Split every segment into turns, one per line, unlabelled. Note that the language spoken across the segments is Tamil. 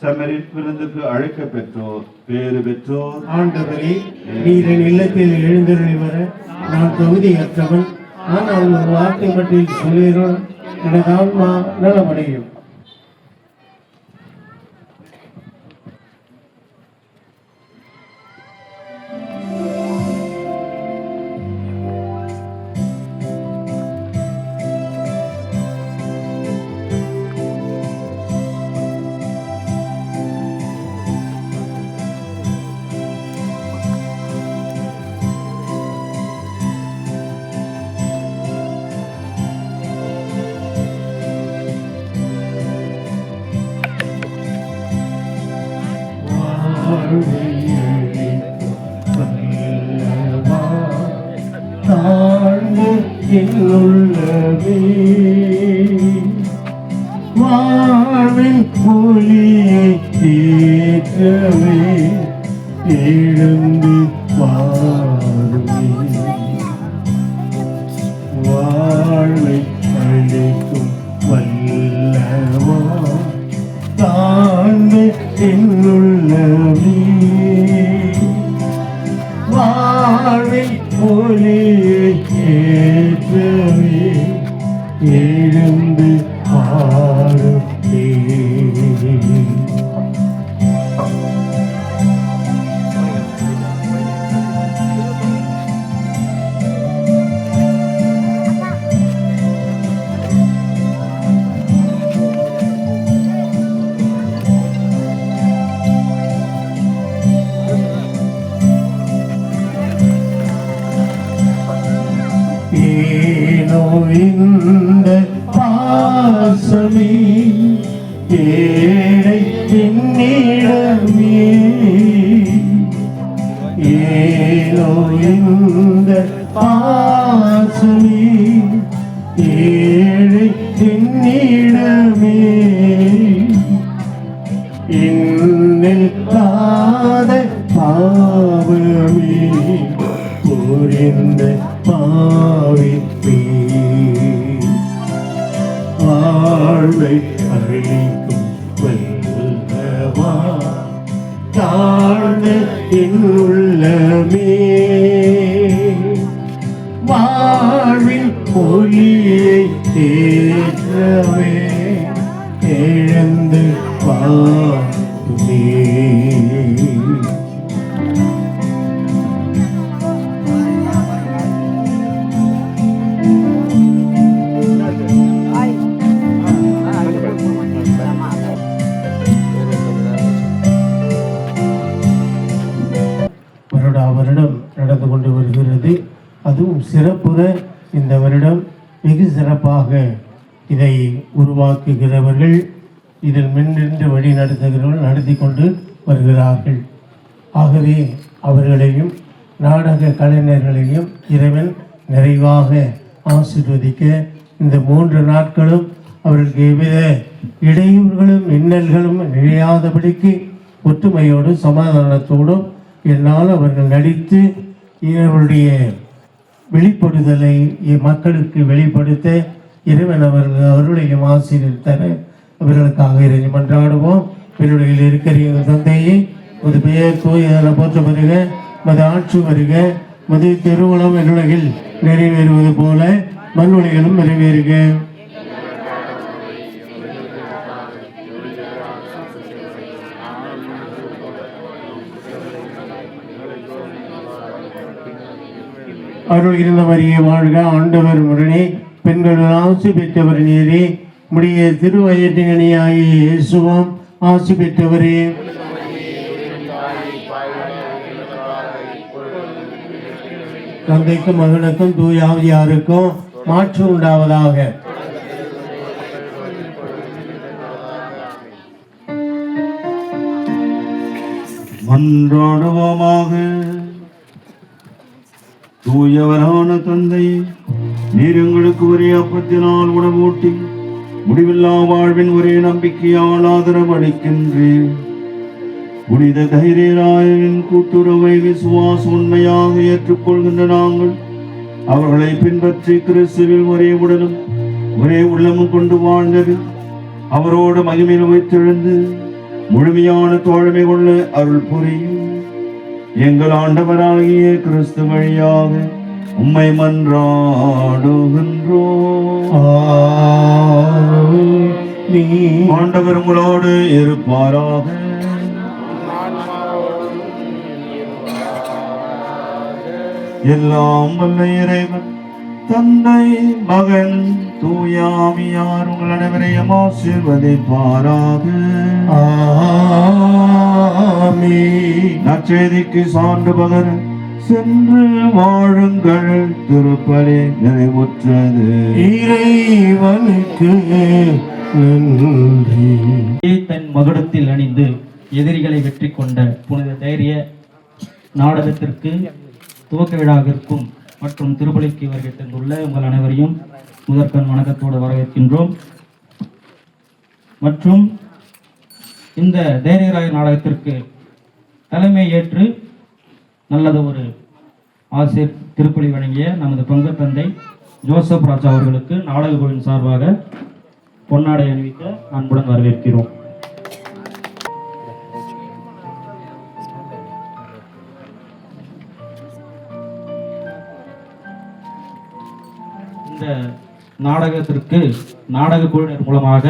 செம்மறின் விருந்துக்கு அழைக்க பெற்றோர் பேறு பெற்றோர்.
ஆண்டவரே, நீர் என் இல்லத்தில் எழுந்தருளி வர நான் தகுதியற்றவன். ஆனால் ஒரு வார்த்தை மட்டும் சொல்லிடும், எனது ஆன்மா நலமடையும். வாழ்வின் ஒளியை ஏற்றவே எழுந்து வாருமே. வாழ்வை அழைக்கும் வல்லவா தாழ்ந்து என்னுள்ளவே. வாழ்வின் ஒளியை ஏற்றவே எழுந்து வாருமே. இந்த பாசமே ஏழை பின்னிடமே. ஏனோ இந்த பாசமே ஏழை பின்னிடமே. இன்னில்லாத பாவமே புரிந்த பாவிப்பே. வாழ்வை அழிக்கும் வல்லவா தாழ்ந்த என்னுள்ளமே. வாழ்வின் ஒளியை ஏற்றவே எழுந்து வாருமே. வருடம் நடந்து கொண்டு வருகிறது. அதுவும் சிறப்புற இந்த வருடம் வெகு சிறப்பாக இதை உருவாக்குகிறவர்கள், இதில் மின்னின்று வழி நடத்துகிறவர்கள் நடத்தி கொண்டு வருகிறார்கள். ஆகவே அவர்களையும் நாடக கலைஞர்களையும் இறைவன் நிறைவாக ஆசீர்வதிக்க இந்த 3 நாட்களும் அவர்களுக்கு எவ்வித இடையூறுகளும் இன்னல்களும் நிகழாதபடிக்கு ஒற்றுமையோடும் சமாதானத்தோடும் என்னால் அவர்கள் நடித்து இவர்களுடைய வெளிப்படுதலை மக்களுக்கு வெளிப்படுத்த இறைவன் அவர்கள் அருளையும் ஆசீர்வதித்து தர அவர்களுக்காக இறைஞ்சி மன்றாடுவோம். இவருடைய இருக்கிற எங்கள் தந்தையை ஒரு பெயர் தூய போற்ற வருக, மது ஆட்சி வருக, மது திருவுளம் என்னுலகில் நிறைவேறுவது போல மண்ணுலகிலும் நிறைவேறுக. அருள் இருந்த மரியே வாழ்க, ஆண்டவர் உடனே பெண்கள் ஆசி பெற்றவர் நீரே. முடிய திருவயற்றினாகிய இயேசுவும் ஆசி பெற்றவரே. தந்தைக்கும் மகனுக்கும் தூய ஆவியாருக்கும் மாற்று உண்டாவதாக.
மன்றாடுவோமாக. தூயவரான தந்தை, நீர் எங்களுக்கு ஒரே அப்பத்தினால் உணவூட்டி முடிவில்லா வாழ்வின் ஒரே நம்பிக்கையால் ஆதரவு அளிக்கின்றேன். புனித தைரியராயனின் கூட்டுறவை விசுவாச உண்மையாக ஏற்றுக்கொள்கின்ற நாங்கள் அவர்களை பின்பற்றி கிறிஸ்துவில் ஒரே உடலும் ஒரே உள்ளமும் கொண்டு வாழ்ந்தது அவரோடு மகிமையில் வைத்தெழுந்து முழுமையான தோழமை கொள்ள அருள் புரியும். எங்கள் ஆண்டவராகிய கிறிஸ்து வழியாக உம்மை மன்றாடுகின்றோம். ஆண்டவர் உங்களோடு இருப்பாராக. எல்லாம் வல்ல இறைவன் தந்தை, மகன், தூயாவியார் உங்கள் அனைவரையும் ஆசீர்வதிப்பாராக. நற்செய்திக்கு சான்று பகர சென்று வாழுங்கள். திருப்பலி நிறைவுற்றது. இறைவனுக்கு நன்றி.
தன் மகுடத்தில் அணிந்து எதிரிகளை வெற்றி கொண்ட புனித தைரிய நாடகத்திற்கு துவக்க விழாவிற்கும் மற்றும் திருப்பலிக்கு வருகை தந்துள்ள உங்கள் அனைவரையும் முதற்கண் வணக்கத்தோடு வரவேற்கின்றோம். மற்றும் இந்த தைரியராய நாடகத்திற்கு தலைமை ஏற்று நல்லது ஒரு ஆசிரியர் திருப்பலி வழங்கிய நமது பங்கு தந்தை ஜோசப் ராஜா அவர்களுக்கு நாடக குழுவின் சார்பாக பொன்னாடை அணிவிக்க அன்புடன் வரவேற்கிறோம். இந்த நாடகத்திற்கு நாடக குழுவினர் மூலமாக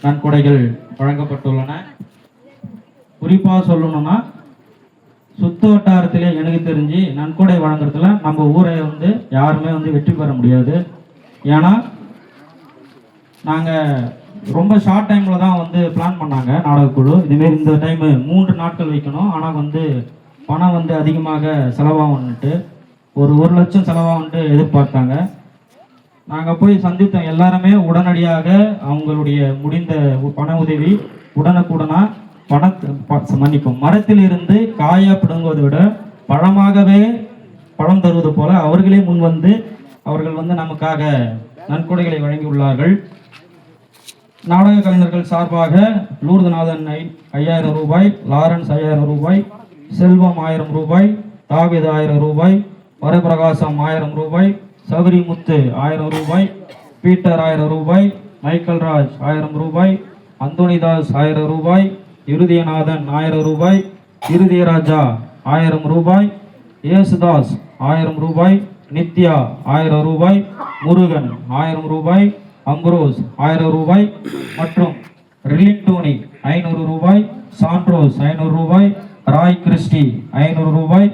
நன்கொடைகள் வழங்கப்பட்டுள்ளன. குறிப்பாக சொல்லணும்னா சுத்த வட்டாரத்திலே எனக்கு தெரிஞ்சு நன்கொடை வழங்குறதுல நம்ம ஊரை யாருமே வெற்றி பெற முடியாது. ஏன்னா நாங்கள் ரொம்ப ஷார்ட் டைமில் தான் பிளான் பண்ணாங்க நாடகக்குழு. இதுமாரி இந்த டைமு 3 நாட்கள் வைக்கணும். ஆனால் பணம் அதிகமாக செலவாகும்னுட்டு ஒரு 1 லட்சம் செலவாகும்ட்டு எதிர்பார்த்தாங்க. நாங்கள் போய் சந்தித்தோம். எல்லாருமே உடனடியாக அவங்களுடைய முடிந்த பண உதவி உடனுக்குடனாக மரத்தில் இருந்து காயா பிடுங்குவதை விட பழமாகவே பழம் தருவது போல அவர்களே முன்வந்து அவர்கள் நமக்காக நன்கொடைகளை வழங்கியுள்ளார்கள். நாடக கலைஞர்கள் சார்பாக லூர்துநாதன் 5000 ரூபாய், லாரன்ஸ் 5000 ரூபாய், செல்வம் 1000 ரூபாய், தாவிது 1000 ரூபாய், வரபிரகாசம் 1000 ரூபாய், சபரி முத்து 1000 ரூபாய், பீட்டர் 1000 ரூபாய், மைக்கேல் ராஜ் 1000 ரூபாய், அந்தோனிதாஸ் 1000 ரூபாய், இருதயநாதன் 1000 ரூபாய், இருதயராஜா 1000 ரூபாய், இயேசுதாஸ் 1000 ரூபாய், நித்யா 1000 ரூபாய், முருகன் 1000 ரூபாய், அம்ரோஸ் 1000 ரூபாய் மற்றும் ரிலிங் டோனி 500 ரூபாய், சான்ட்ரோஸ் 500 ரூபாய், ராய் கிறிஸ்டி 500 ரூபாய்,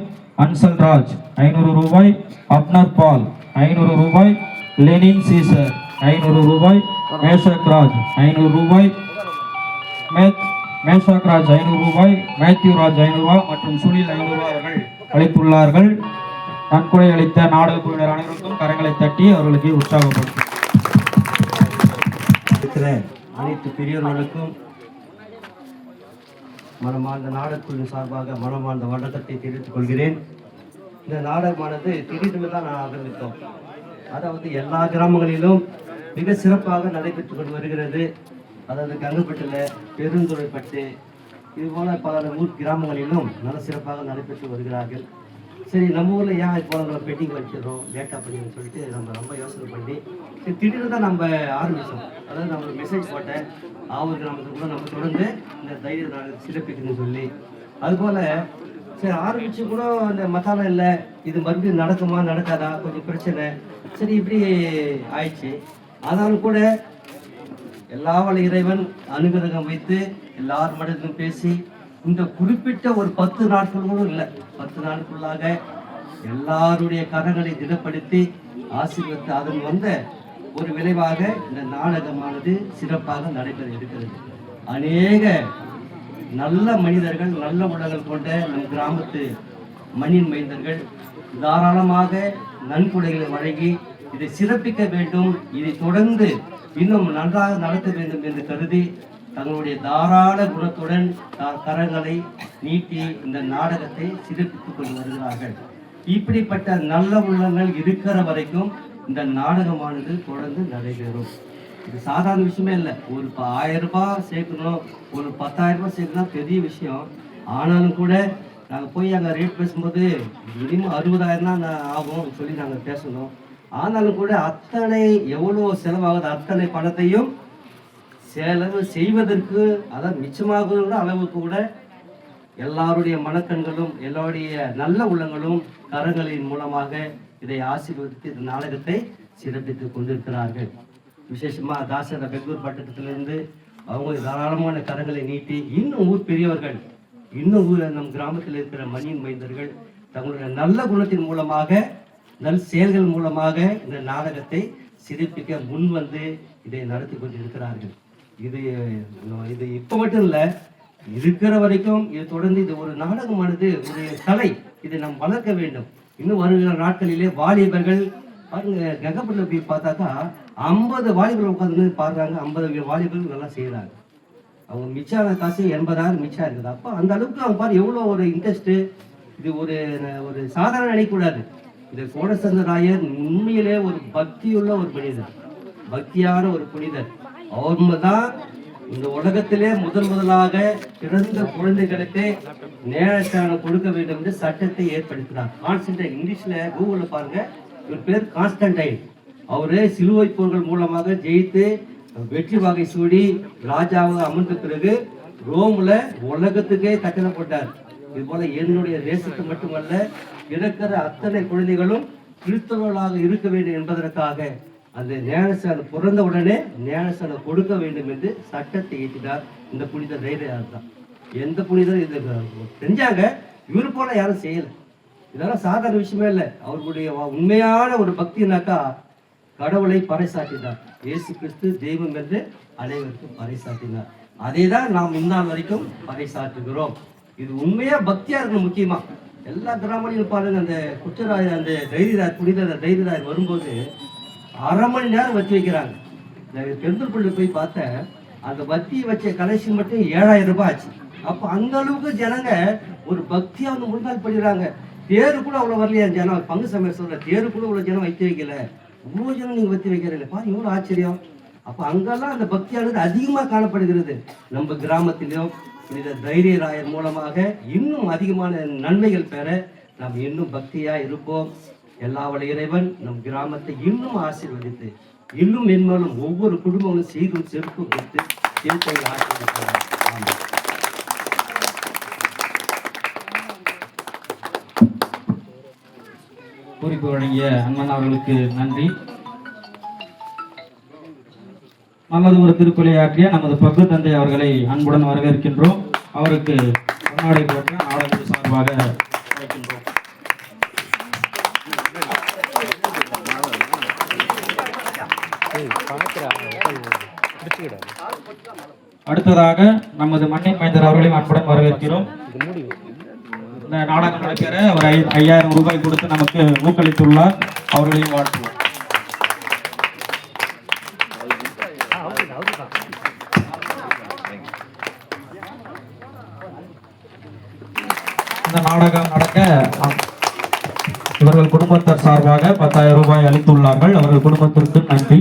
அன்சல் ராஜ் 500 ரூபாய், அப்னர் பால் 500 ரூபாய், லெனின் சீசர் 500 ரூபாய், மேஷக் ராஜ் 500 ரூபாய், மேஷாக் ராஜ் 500 ரூபாய், மேத்யூ ராஜ் 500 ரூபாய் மற்றும் சுனில் 500 ரூபாய் அவர்கள் அளித்துள்ளார்கள். நன்கொடை அளித்த நாடக குழுவினர் அனைவருக்கும் கரங்களை தட்டி அவர்களுக்கு உற்சாகப்படுத்தும்.
அனைத்து பெரியவர்களுக்கும் மனமார்ந்த நாடகக்குழு சார்பாக மனமார்ந்த வணக்கத்தை தெரிவித்துக் கொள்கிறேன். இந்த நாடகமானது திடீர்னு தான் நான் ஆரம்பித்தோம். அதாவது எல்லா கிராமங்களிலும் மிக சிறப்பாக நடைபெற்று கொண்டு வருகிறது. அதாவது கங்கப்பட்டில், பெருந்துறைப்பட்டு, இதுபோல பல ஊர் கிராமங்களிலும் நல்ல சிறப்பாக நடைபெற்று வருகிறார்கள். சரி, நம்ம ஊரில் ஏன் இப்போ நம்ம பெட்டிங் வச்சிடறோம், லேட்டாக பண்ணின்னு சொல்லிட்டு நம்ம ரொம்ப யோசனை பண்ணி சரி திடீர்னு தான் நம்ம ஆரம்பித்தோம். அதாவது நம்ம மெசேஜ் போட்டேன் ஆவூர் கிராமத்துக்குள்ள நம்ம தொடர்ந்து இந்த தைரிய நாடகம் சிறப்பிக்கணும்னு சொல்லி. அதுபோல் சரி ஆரம்பித்து கூட அந்த மசாலா இல்லை, இது மறுபடியும் நடக்குமா நடக்காதா கொஞ்சம் பிரச்சனை. சரி இப்படி ஆயிடுச்சு. ஆனாலும் கூட எல்லா வல்ல இறைவன் அனுகிரகம் வைத்து எல்லார் மனதிலும் பேசி இந்த குறிப்பிட்ட ஒரு 10 நாட்கள் கூட இல்லை, 10 நாட்களுக்குள்ளாக எல்லாருடைய கரங்களை திடப்படுத்தி ஆசீர்வதித்து அதன் வந்த ஒரு விளைவாக இந்த நாடகமானது சிறப்பாக நடைபெற இருக்கிறது. அநேக நல்ல மனிதர்கள், நல்ல உள்ளங்கள் கொண்ட நம் கிராமத்து மண்ணின் மைந்தர்கள் தாராளமாக நன்கொடைகளை வழங்கி இதை சிறப்பிக்க வேண்டும், இதை தொடர்ந்து இன்னும் நன்றாக நடத்த வேண்டும் என்று கருதி தங்களுடைய தாராள குணத்துடன் கரங்களை நீட்டி இந்த நாடகத்தை சிறப்பித்துக் கொண்டு வருகிறார்கள். இப்படிப்பட்ட நல்ல உள்ளங்கள் இருக்கிற வரைக்கும் இந்த நாடகமானது தொடர்ந்து நடைபெறும். இது சாதாரண விஷயமே இல்லை. ஒரு 1000 ரூபாய் சேர்க்கணும், ஒரு 10,000 ரூபாய் சேர்க்கணும், பெரிய விஷயம். ஆனாலும் கூட நாங்கள் போய் அங்கே ரேட் பேசும்போது மினிமம் 60,000 தான் ஆகும் சொல்லி நாங்கள் பேசணும். ஆனாலும் கூட அத்தனை எவ்வளோ செலவாகுது அத்தனை பணத்தையும் செலவு செய்வதற்கு அதாவது மிச்சமாகுற அளவுக்கு கூட எல்லாருடைய மனக்கண்களும் எல்லாருடைய நல்ல உள்ளங்களும் கரங்களின் மூலமாக இதை ஆசீர்வதித்து இந்த நாடகத்தை சிறப்பித்துக் கொண்டிருக்கிறார்கள். விசேஷமா தாசர பெங்களூர் பட்டணத்திலிருந்து அவங்க தாராளமான கரங்களை நீட்டி இன்னும் ஊர் பெரியவர்கள், இன்னும் நம் கிராமத்தில் இருக்கிற மண்ணின் மைந்தர்கள் தங்களுடைய நல்ல குணத்தின் மூலமாக நல் செயல்கள் மூலமாக இந்த நாடகத்தை சிறப்பிக்க முன் வந்து இதை நடத்தி கொண்டிருக்கிறார்கள். இது இப்போ மட்டும் இல்லை, இருக்கிற வரைக்கும் இது தொடர்ந்து இது ஒரு நாடகமானது ஒரு கலை, இதை நாம் வளர்க்க வேண்டும். இன்னும் வருகிற நாட்களிலே வாலிபர்கள் பாருங்க, கங்கப்பட்டில் போய் பார்த்தாக்கா 50 வாலிபர்கள் உட்காந்து பாடுறாங்க, 50 வாலிபர்கள் நல்லா செய்கிறாங்க. அவங்க மிச்சான காசு 80,000 மிச்சம் இருக்குது. அப்போ அந்த அளவுக்கு அவங்க பாரு எவ்வளோ ஒரு இன்ட்ரெஸ்ட்டு. இது ஒரு சாதாரண நினைக்கக்கூடாது. இது கோடசந்தராயர் உண்மையிலே ஒரு பக்தியுள்ள ஒரு மனிதர், பக்தியான ஒரு புனிதர். அவங்க தான் இந்த உலகத்திலே முதலாக பிறந்த குழந்தைகளுக்கு நேரஸ்தானம் கொடுக்க வேண்டும் என்று சட்டத்தை ஏற்படுத்தினார். கான்ஸ்டன்டைன், இங்கிலீஷ்ல கூகுள்ல பாருங்க, இவர் பேர் கான்ஸ்டன்டைன். அவரே சிலுவை போர்கள் மூலமாக ஜெயித்து வெற்றி வகை சூடி ராஜாவாக அமர்ந்த பிறகு ரோம்ல உலகத்துக்கே கட்டளை போட்டார். இது போல என்னுடைய தேசத்து மட்டுமல்ல, இருக்கிற அத்தனை குழந்தைகளும் கிறிஸ்தவர்களாக இருக்க வேண்டும் என்பதற்காக அந்த ஞானஸ்தானம் பிறந்த உடனே ஞானஸ்தானம் கொடுக்க வேண்டும் என்று சட்டத்தை ஏற்றினார். இந்த புனித தைரியார் தான். எந்த புனிதர் இது செஞ்சாங்க, இவரு போல யாரும் செய்யலை. இதெல்லாம் சாதாரண விஷயமே இல்லை. அவர்களுடைய உண்மையான ஒரு பக்தினாக்கா கடவுளை பறைசாற்றினார். இயேசு கிறிஸ்து தெய்வம் என்று அனைவருக்கும் பறைசாற்றினார். அதை தான் நாம் இந்நாள் வரைக்கும் பறைசாற்றுகிறோம். இது உண்மையா பக்தியா இருக்கணும். முக்கியமா எல்லா கிராமங்களிலும் பாருங்க, அந்த குற்றராயர் அந்த தைரியராயர் புனித தைரியராயர் வரும்போது 1/2 மணி நேரம் வச்சு வைக்கிறாங்க. பெருந்தல்பள்ளி போய் பார்த்தேன், அந்த வத்தி வச்ச கலெக்ஷன் மட்டும் 7,000 ரூபாய் ஆச்சு. அப்போ அந்த அளவுக்கு ஜனங்க ஒரு பக்தியா வந்து முன்னாள் பண்ணிடுறாங்க. தேரு கூட அவ்வளோ வரலையா ஜனம், பங்கு சமையல் சொல்ற தேரு கூட இவ்வளோ ஜனம் வைத்து வைக்கல, இவ்வளோ ஜனம் நீங்க வத்தி வைக்கிறீங்க பாரு, இவ்வளோ ஆச்சரியம். அப்போ அங்கெல்லாம் அந்த பக்தியானது அதிகமாக காணப்படுகிறது. நம்ம கிராமத்திலும் இந்த தைரியராயர் மூலமாக இன்னும் அதிகமான நன்மைகள் பெற நாம் இன்னும் பக்தியா இருப்போம். எல்லா வல்ல இறைவன் நம் கிராமத்தை இன்னும் ஆசீர்வதித்து இன்னும் மென்மேலும் ஒவ்வொரு குடும்பங்களும் சீரும் செருப்பு கொடுத்து சேர்த்தை ஆசீர்வதிக்கிறார்.
குறிப்பு வழங்கிய அண்ணன் அவர்களுக்கு நன்றி. நல்லது ஒரு திருக்குறளை ஆற்றிய நமது பங்கு தந்தை அவர்களை அன்புடன் வரவேற்கின்றோம். அவருக்கு பொன்னாடை போட்ட நாடகம் சார்பாக அழைக்கின்றோம். அடுத்ததாக நமது மண்ணின் மைந்தர் அவர்களையும் அன்புடன் வரவேற்கிறோம். இந்த நாடகம் நடக்கிற அவர் 5,000 ரூபாய் கொடுத்து நமக்கு ஊக்களித்துள்ளார். அவர்களையும் வாழ்த்துவோம். இந்த நாடகம் நடக்க இவர்கள் குடும்பத்தார் சார்பாக 10,000 ரூபாய் அளித்துள்ளார்கள். அவர்கள் குடும்பத்திற்கு நன்றி.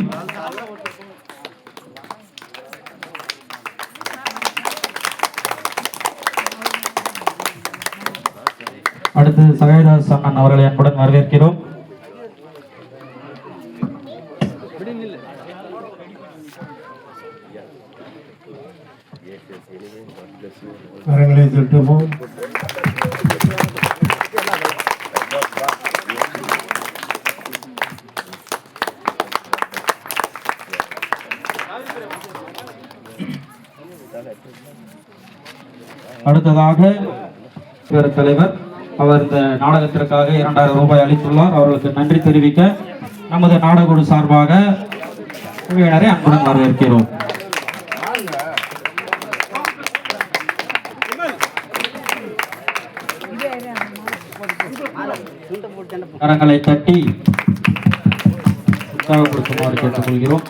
அடுத்து சகாயதாஸ் அண்ணன் அவர்களை அன்புடன் வரவேற்கிறோம்.
கரங்களை தட்டுவோம்.
அடுத்ததாக தலைவர் அவர் இந்த நாடகத்திற்காக 2,000 ரூபாய் அளித்துள்ளார். அவர்களுக்கு நன்றி தெரிவிக்க நமது நாடகுழு சார்பாக குழுவினரை அன்புடன் வரவேற்கிறோம். கரங்களை தட்டி உற்சாகப்படுத்துமாறு கேட்டுக்கொள்கிறோம்.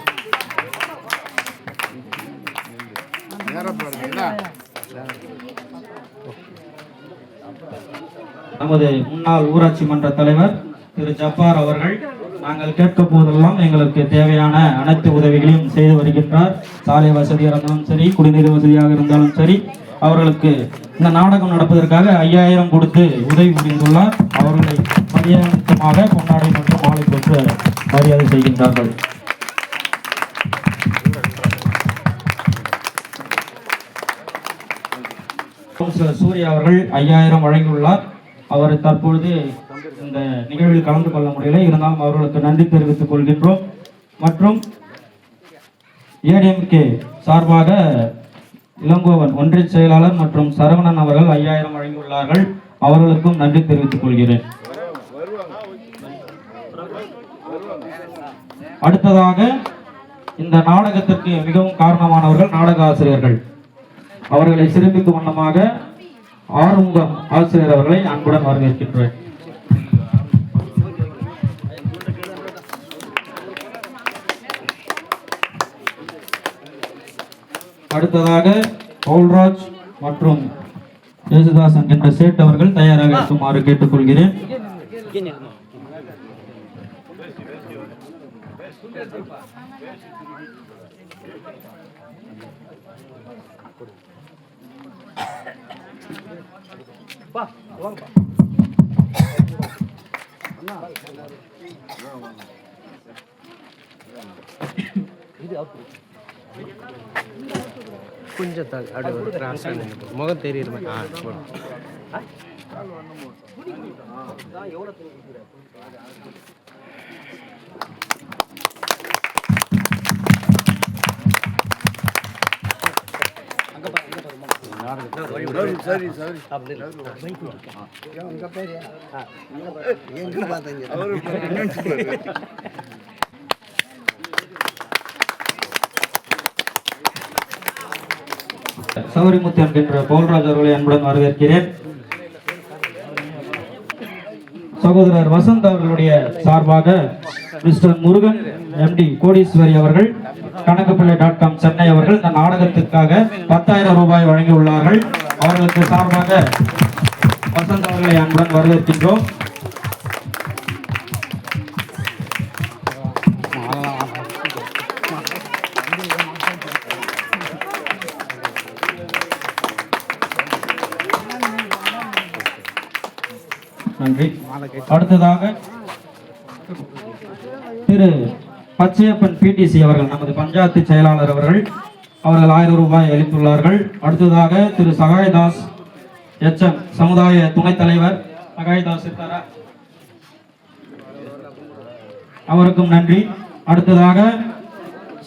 நமது முன்னாள் ஊராட்சி மன்ற தலைவர் திரு ஜப்பார் அவர்கள் நாங்கள் கேட்க போதெல்லாம் எங்களுக்கு தேவையான அனைத்து உதவிகளையும் செய்து வருகின்றார். சாலை வசதியாக இருந்தாலும் சரி, குடிநீர் வசதியாக இருந்தாலும் சரி, அவர்களுக்கு இந்த நாடகம் நடப்பதற்காக 5,000 கொடுத்து உதவி புரிந்துள்ளார். அவர்களை மரியாதையாக கொண்டாடி மற்றும் மாலை பெற்று மரியாதை செய்கின்றார்கள். கவுன்சிலர் சூர்யா அவர்கள் 5000 வழங்கியுள்ளார். அவர் தற்பொழுது இந்த நிகழ்வில் கலந்து கொள்ள முடியவில்லை, இருந்தாலும் அவர்களுக்கு நன்றி தெரிவித்துக் கொள்கின்றோம். மற்றும் ஏடிஎம்கே சார்பாக இளங்கோவன் ஒன்றிய செயலாளர் மற்றும் சரவணன் அவர்கள் 5000 வழங்கியுள்ளார்கள். அவர்களுக்கும் நன்றி தெரிவித்துக் கொள்கிறேன். அடுத்ததாக இந்த நாடகத்திற்கு மிகவும் காரணமானவர்கள் நாடக ஆசிரியர்கள். அவர்களை சிறப்பிக்கும் வண்ணமாக ஆறுமுகம் ஆசிரியர் அவர்களை அன்புடன் வரவேற்கின்றேன். அடுத்ததாக பவுல்ராஜ் மற்றும் யேசுதாஸ் என்கின்ற சேட் அவர்கள் தயாராக இருக்குமாறு கேட்டுக்கொள்கிறேன்.
கொஞ்சம் முகம் தெரியுது. சரி சரி எங்க பார்த்தீங்க?
சௌரிமுத்து என்கின்ற பவுல்ராஜ் அவர்களை அன்புடன் வரவேற்கிறேன். சகோதரர் வசந்த் அவர்களுடைய சார்பாக மிஸ்டர் முருகன் எம்டி கோடீஸ்வரி அவர்கள் கணக்குப்பிள்ளை.com சென்னை அவர்கள் இந்த நாடகத்திற்காக 10,000 ரூபாய் வழங்கியுள்ளார்கள். அவர்களுக்கு சார்பாக வசந்த் அவர்களை அன்புடன் வரவேற்கின்றோம். நன்றி. அடுத்ததாக திரு பச்சையப்பன் பிடிசி அவர்கள், நமது பஞ்சாயத்து செயலாளர் அவர்கள் 1000 ரூபாய் அளித்துள்ளார்கள். அடுத்ததாக திரு சகாயதாஸ் HM சமுதாய துணைத் தலைவர் சகாயதாஸ் இருக்காரா? அவருக்கும் நன்றி. அடுத்ததாக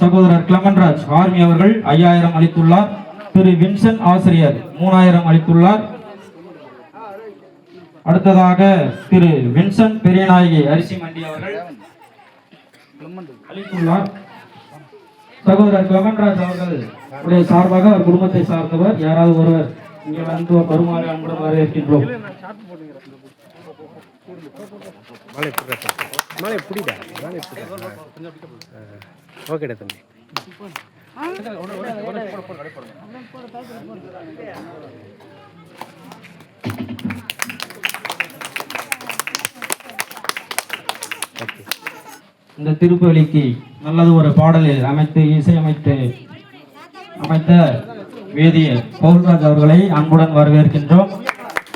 சகோதரர் கிளமன்ராஜ் ஆர்மி அவர்கள் 5000 அளித்துள்ளார். திரு வின்சன் ஆசிரியர் 3000 அளித்துள்ளார். அடுத்ததாக திரு வின்சன் பெரியநாயகி அரிசி மண்டி அவர்கள் அளித்துள்ளார். சகோதரர் கிளமன்ராஜ் அவர்கள் உடைய சார்பாக அவர் குடும்பத்தை சார்ந்தவர் யாராவது ஒருவர் இங்கே வந்து வருமாறு அன்புடன் வரவேற்கின்றோம்.
ஓகேடா தம்பி.
இந்த திருப்பலிக்கு நல்லது ஒரு பாடலில் அமைத்து இசையமைத்து அமைத்த வேதிய பவுல்ராஜ் அவர்களை அன்புடன் வரவேற்கின்றோம்.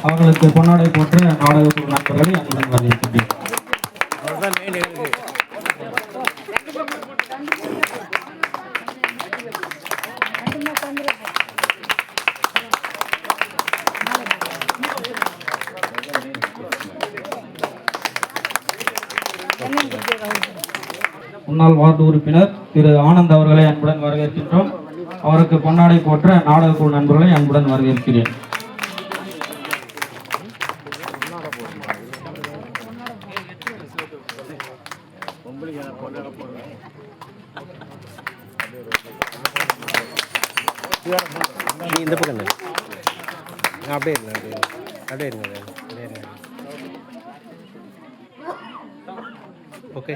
அவர்களுக்கு பொன்னாடை போட்டு நாடக குழு நண்பர்களை அன்புடன் வரவேற்கின்றோம். முன்னாள் வார்டு உறுப்பினர் திரு ஆனந்த் அவர்களை அன்புடன் வரவேற்கின்றோம். அவருக்கு பொன்னாடை போற்ற நாடக குழு நண்பர்களை அன்புடன் வரவேற்கிறேன்.
இந்த பக்கம் அப்படியே இருங்க, அப்படியே இருங்க. ஓகே.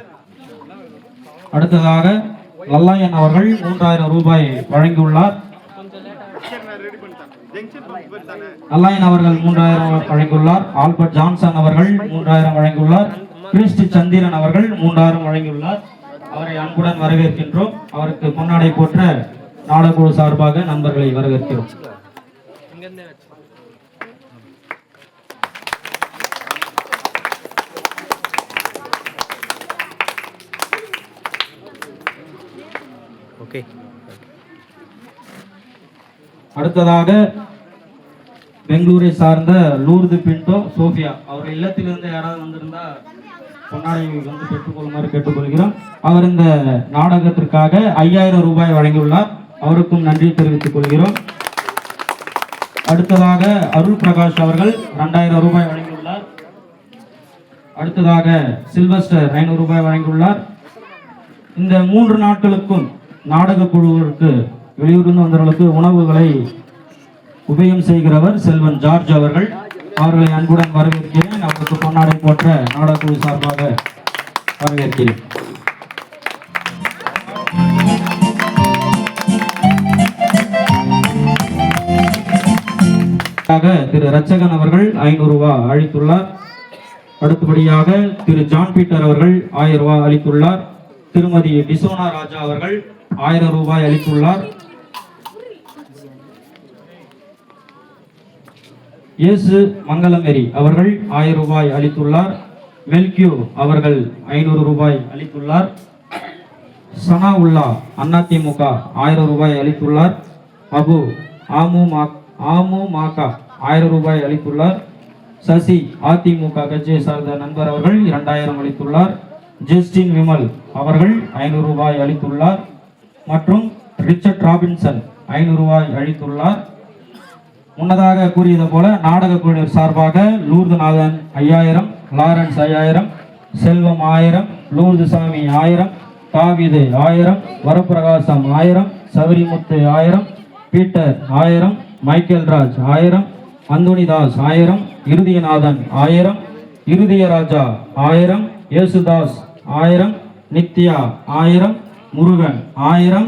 அடுத்ததாக லல்லாயன் அவர்கள் 3000 ரூபாய் வழங்கியுள்ளார். லல்லாயன் அவர்கள் 3000 வழங்கியுள்ளார். ஆல்பர்ட் ஜான்சன் அவர்கள் 3000 வழங்கியுள்ளார். கிறிஸ்டி சந்திரன் அவர்கள் 3000 வழங்கியுள்ளார். அவரை அன்புடன் வரவேற்கின்றோம். அவருக்கு பொன்னாடை போற்ற நாடகுழு சார்பாக நண்பர்களை வரவேற்கிறோம். அடுத்ததாக பெங்களூரை சார்ந்த லூர்து பின்டோ சோஃபியா அவர் இல்லத்திலிருந்து யாராவது வந்திருந்தா பொன்னாடை வந்து பெற்றுக்கொள்ளுமாறு கேட்டுக்கொள்கிறோம். அவர் இந்த நாடகத்திற்காக 5000 ரூபாய் வழங்கியுள்ளார். அவருக்கும் நன்றி தெரிவித்துக் கொள்கிறோம். அடுத்ததாக அருள் பிரகாஷ் அவர்கள் 2000 ரூபாய் வழங்கியுள்ளார். அடுத்ததாக சில்வஸ்டர் 500 ரூபாய் வழங்கியுள்ளார். இந்த 3 நாட்களுக்கும் நாடக குழுவிற்கு வெளியூரிலிருந்து வந்தவர்களுக்கு உணவுகளை உபயம் செய்கிறவர் செல்வன் ஜார்ஜ் அவர்கள். அவர்களை அன்புடன் வரவேற்கிறேன். அவருக்கு பொன்னாடை போற்ற நாடக குழு சார்பாக வரவேற்கிறேன். திரு ரட்சகன் அவர்கள் 500 ரூபாய் அளித்துள்ளார். அடுத்தபடியாக திரு ஜான் பீட்டர் அவர்கள் 1000 ரூபாய் அளித்துள்ளார். திருமதி டிசோனா ராஜா அவர்கள் 1000 ரூபாய் அளித்துள்ளார். இயேசு மங்களமேரி அவர்கள் 1000 ரூபாய் அளித்துள்ளார். மெல்கியூ அவர்கள் 500 ரூபாய் அளித்துள்ளார். சனா உல்லா அதிமுக 1000 ரூபாய் அளித்துள்ளார். அபு ஆமுமாக்கா 1000 ரூபாய் அளித்துள்ளார். சசி அதிமுக கட்சியை சார்ந்த நண்பர் அவர்கள் 2000 அளித்துள்ளார். ஜஸ்டின் விமல் அவர்கள் 500 ரூபாய் அளித்துள்ளார். மற்றும் ரிச்சர்ட் ராபின்சன் 500 ரூபாய் அளித்துள்ளார். முன்னதாக கூறியது போல நாடக குழுவினர் சார்பாக லூர்துநாதன் 5000, லாரன்ஸ் 5000, செல்வம் 1000, லூர்து சாமி 1000, Thaveethu 1000, Varaprakasam 1000, Savarimuthu 1000, Peter 1000, Michael Raj 1000, Anthonydas 1000, Iruthayanathan 1000, Iruthayaraja 1000, Yesudas 1000, Nithya 1000, Murugan 1000,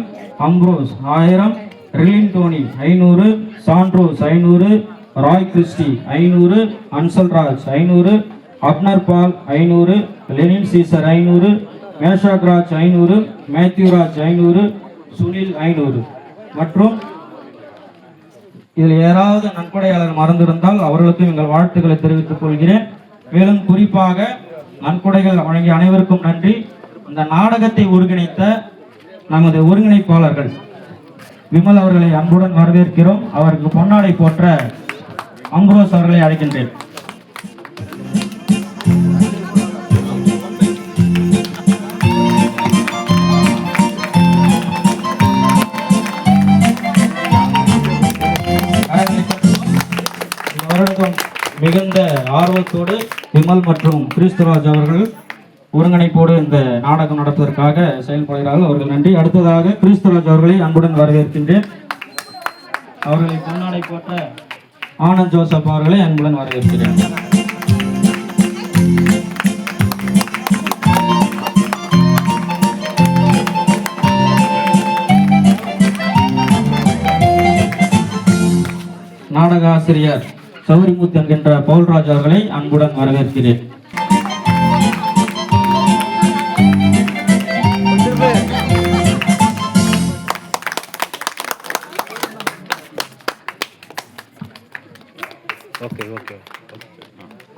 Ambrose 1000, Rilin Tony 500, சாண்ட்ரோஸ் 500, Roy Christy 500, Ansalraj 500, Abner Paul 500, Lenin Caesar 500, Meshakraj 500, Mathewraj 500, Sunil 500. மற்றும் இதில் யாராவது நன்கொடையாளர் மறந்திருந்தால் அவர்களுக்கும் எங்கள் வாழ்த்துக்களை தெரிவித்துக் கொள்கிறேன். மேலும் குறிப்பாக நன்கொடைகள் வழங்கிய அனைவருக்கும் நன்றி. இந்த நாடகத்தை ஒருங்கிணைத்த நமது ஒருங்கிணைப்பாளர்கள் விமல் அவர்களை அன்புடன் வரவேற்கிறோம். அவருக்கு பொன்னாடை போற்ற அம்ப்ரோஸ் அவர்களை அழைக்கின்றேன். மிகுந்த ஆர்வத்தோடு விமல் மற்றும் கிறிஸ்துராஜ் அவர்கள் ஒருங்கிணைப்போடு இந்த நாடகம் நடத்துவதற்காக செயல்படுகிறார்கள். அவர்கள் நன்றி. அடுத்ததாக கிறிஸ்துராஜ் அவர்களை அன்புடன் வரவேற்கின்றேன். அவர்களை பொன்னாடை போற்ற ஆனந்த் ஜோசப் அவர்களை அன்புடன் வரவேற்கிறேன். நாடக ஆசிரியர் சௌரிமுத் என்கின்ற பவுல்ராஜ் அவர்களை அன்புடன் வரவேற்கிறேன்.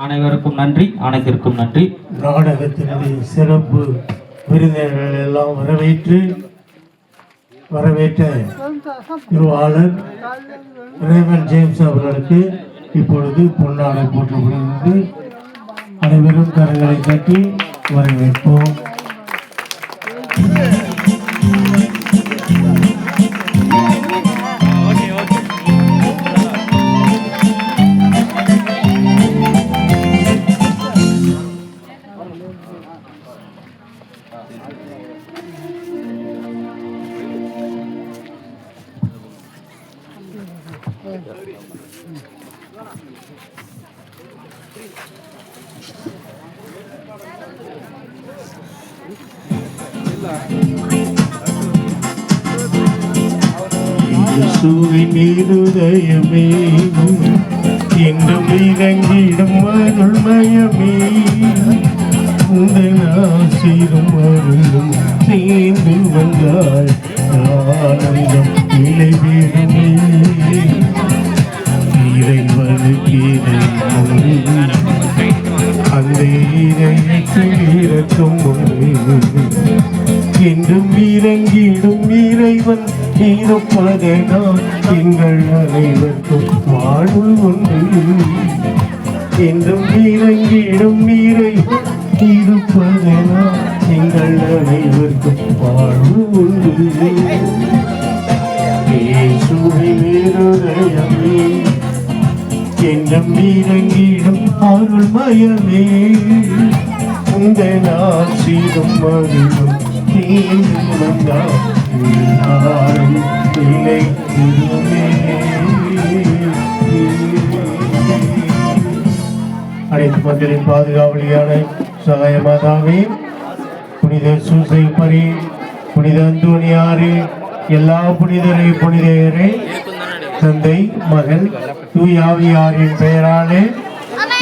அனைவருக்கும் நன்றி, அனைத்திற்கும் நன்றி.
நாடகத்தினுடைய சிறப்பு விருந்தினர்கள் எல்லாம் வரவேற்ற திருவாளர் ரேவன் ஜேம்ஸ் அவர்களுக்கு இப்பொழுது பொன்னாடை போற்றப்படுகிறது. அனைவரும் கரங்களை தட்டி வரவேற்போம். இயேசுவின் இருதயமே என்றும் இறங்கிடும் அருள்மயமே, உந்தன் ஆசீரும் அருளும் சேர்ந்து வந்தால் ஆனந்தம் நிலை வேறுமே. இறைவனுக்கு அந்த இறைக்கும் என்றும் இறங்கிடும் இறைவன் இருப்பதனால் எங்கள் அனைவருக்கும் வாழ்வு உண்டு என்றும் இறங்கிடும் நீரை இருப்பதனால் எங்கள் அனைவருக்கும் வாழ்வு உண்டு இயேசுவின் இருதயமே என்றும் இறங்கிடும் அருள்மயமே இந்த நாசிடும் மகிழும் தீங்கு வந்தால் எல்லாரும் நிலைத்திடுமே. அனைத்து மக்களின் பாதுகாவலியான சகாய மாதாவே, புனித சூசைப்பரி, புனித அந்தோனியாரே, எல்லா புனிதரை புனிதரே, தந்தை மகன் தூயாவியாரின் பெயராலே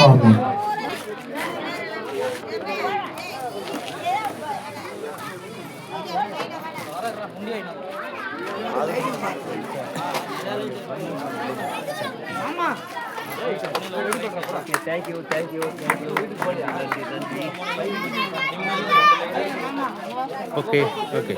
ஆமென்.
Okay okay